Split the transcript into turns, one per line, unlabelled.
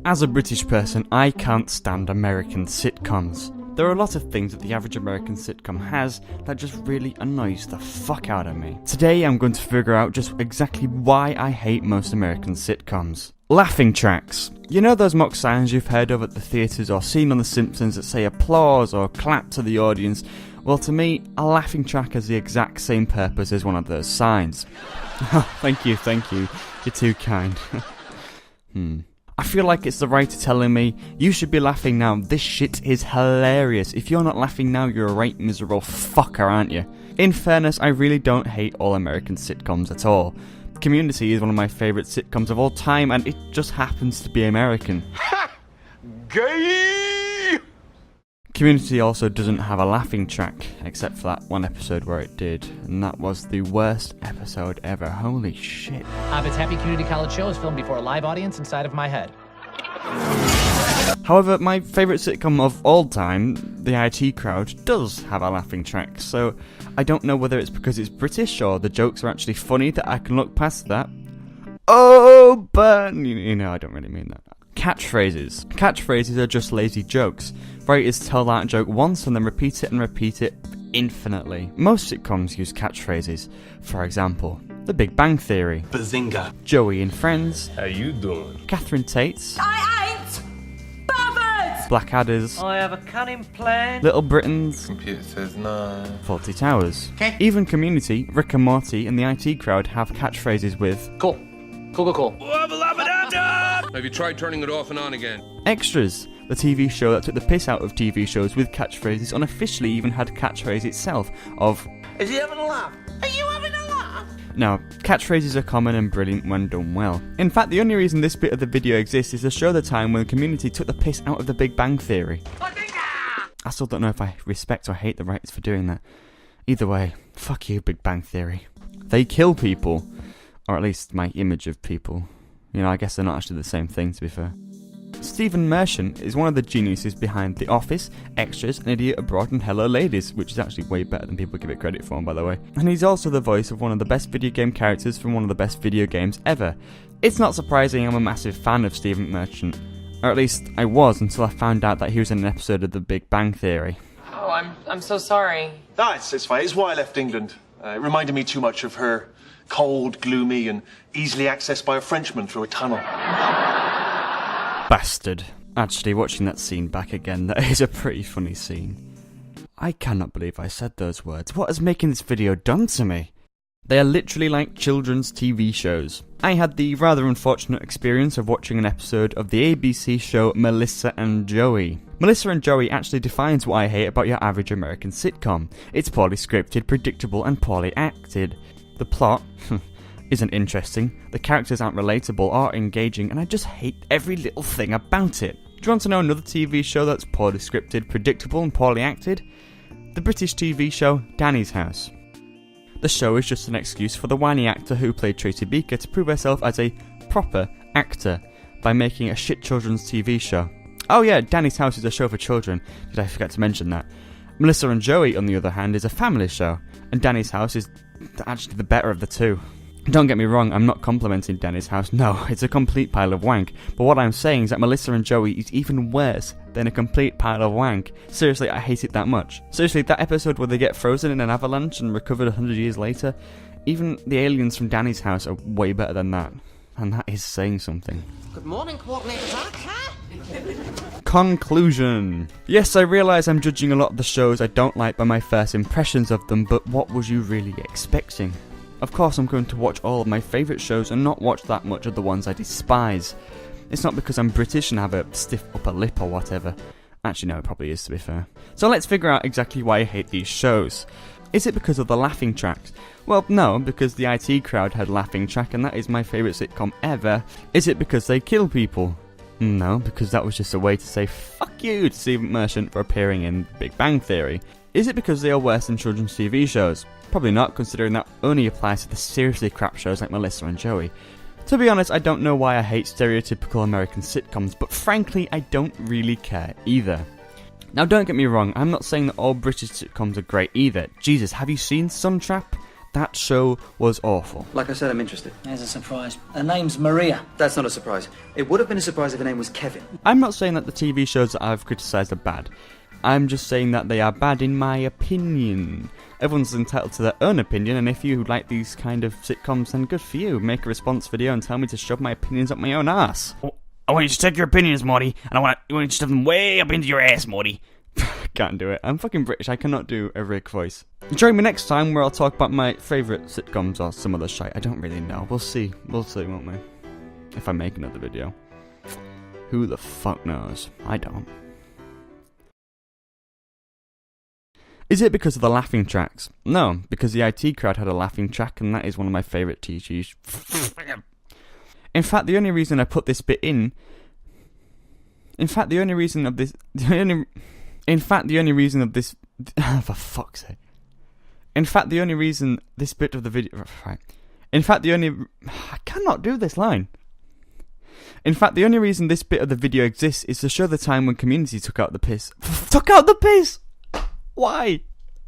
As a British person, I can't stand American sitcoms. There are a lot of things that the average American sitcom has that just really annoys the fuck out of me. Today I'm going to figure out just exactly why I hate most American sitcoms. Laughing tracks. You know those mock signs you've heard of at the theatres or seen on The Simpsons that say applause or clap to the audience? Well, to me, a laughing track has the exact same purpose as one of those signs. Thank you. You're too kind. I feel like it's the writer telling me, you should be laughing now, this shit is hilarious. If you're not laughing now, you're a right miserable fucker, aren't you? In fairness, I really don't hate all American sitcoms at all. Community is one of my favourite sitcoms of all time, and it just happens to be American.
Ha! Gay!
Community also doesn't have a laughing track, except for that one episode where it did, and that was the worst episode ever. Holy shit.
Abbott's Happy Community College show is filmed before a live audience inside of my head.
However, my favourite sitcom of all time, The IT Crowd, does have a laughing track, so I don't know whether it's because it's British or the jokes are actually funny that I can look past that. Oh, but you know, I don't really mean that. Catchphrases. Catchphrases are just lazy jokes. Writers tell that joke once and then repeat it infinitely. Most sitcoms use catchphrases. For example, The Big Bang Theory,
Bazinga.
Joey in Friends,
How you doing?
Catherine Tate's,
I ain't bothered!
Blackadder's,
I have a cunning plan.
Little Britain's,
Computer says no.
Fawlty Towers. Even Community, Rick and Morty and the IT Crowd have catchphrases with
Cool.
Have you tried turning it off and on again?
Extras. The TV show that took the piss out of TV shows with catchphrases unofficially even had catchphrase itself of
Is he having a laugh?
Are you having a laugh?
Now, catchphrases are common and brilliant when done well. In fact, the only reason this bit of the video exists is to show the time when the Community took the piss out of the Big Bang Theory. I still don't know if I respect or hate the writers for doing that. Either way, fuck you, Big Bang Theory. They kill people. Or at least my image of people. You know, I guess they're not actually the same thing, to be fair. Stephen Merchant is one of the geniuses behind The Office, Extras, An Idiot Abroad and Hello Ladies, which is actually way better than people give it credit for, by the way. And he's also the voice of one of the best video game characters from one of the best video games ever. It's not surprising I'm a massive fan of Stephen Merchant. Or at least I was until I found out that he was in an episode of The Big Bang Theory.
Oh, I'm so sorry.
No, it's fine. It's why I left England. It reminded me too much of her. Cold, gloomy, and easily accessed by a Frenchman through a tunnel.
Bastard. Actually, watching that scene back again, that is a pretty funny scene. I cannot believe I said those words. What has making this video done to me? They are literally like children's TV shows. I had the rather unfortunate experience of watching an episode of the ABC show Melissa and Joey. Melissa and Joey actually defines what I hate about your average American sitcom. It's poorly scripted, predictable, and poorly acted. The plot isn't interesting, the characters aren't relatable or engaging, and I just hate every little thing about it. Do you want to know another TV show that's poorly scripted, predictable, and poorly acted? The British TV show Danny's House. The show is just an excuse for the whiny actor who played Tracy Beaker to prove herself as a proper actor by making a shit children's TV show. Oh yeah, Danny's House is a show for children, did I forget to mention that. Melissa and Joey, on the other hand, is a family show, and Danny's House is actually the better of the two. Don't get me wrong, I'm not complimenting Danny's House, no, it's a complete pile of wank, but what I'm saying is that Melissa and Joey is even worse than a complete pile of wank. Seriously, I hate it that much. Seriously, that episode where they get frozen in an avalanche and recovered 100 years later, even the aliens from Danny's House are way better than that, and that is saying something.
Good morning, Coordinator Zach.
Conclusion. Yes, I realise I'm judging a lot of the shows I don't like by my first impressions of them, but what was you really expecting? Of course I'm going to watch all of my favourite shows and not watch that much of the ones I despise. It's not because I'm British and have a stiff upper lip or whatever. Actually no, it probably is, to be fair. So let's figure out exactly why I hate these shows. Is it because of the laughing tracks? Well, no, because the IT Crowd had laughing track and that is my favourite sitcom ever. Is it because they kill people? No, because that was just a way to say fuck you to Stephen Merchant for appearing in Big Bang Theory. Is it because they are worse than children's TV shows? Probably not, considering that only applies to the seriously crap shows like Melissa and Joey. To be honest, I don't know why I hate stereotypical American sitcoms, but frankly, I don't really care either. Now don't get me wrong, I'm not saying that all British sitcoms are great either. Jesus, have you seen Suntrap? That show was awful.
Like I said, I'm interested.
There's a surprise. Her name's Maria.
That's not a surprise. It would have been a surprise if her name was Kevin.
I'm not saying that the TV shows that I've criticised are bad. I'm just saying that they are bad in my opinion. Everyone's entitled to their own opinion, and if you like these kind of sitcoms, then good for you. Make a response video and tell me to shove my opinions up my own ass.
I want you to take your opinions, Morty, and I want you to shove them way up into your ass, Morty.
Can't do it. I'm fucking British. I cannot do a Rick voice. Join me next time where I'll talk about my favourite sitcoms or some other shite. I don't really know. We'll see. We'll see, won't we? If I make another video. Who the fuck knows? I don't. Is it because of the laughing tracks? No, because the IT Crowd had a laughing track, and that is one of my favourite TGs. In fact, the only reason I put this bit in... the only reason of this... for fuck's sake. The only reason this bit of the video... Right. I cannot do this line. In fact, the only reason this bit of the video exists is to show the time when Community took out the piss. Took out the piss! Why?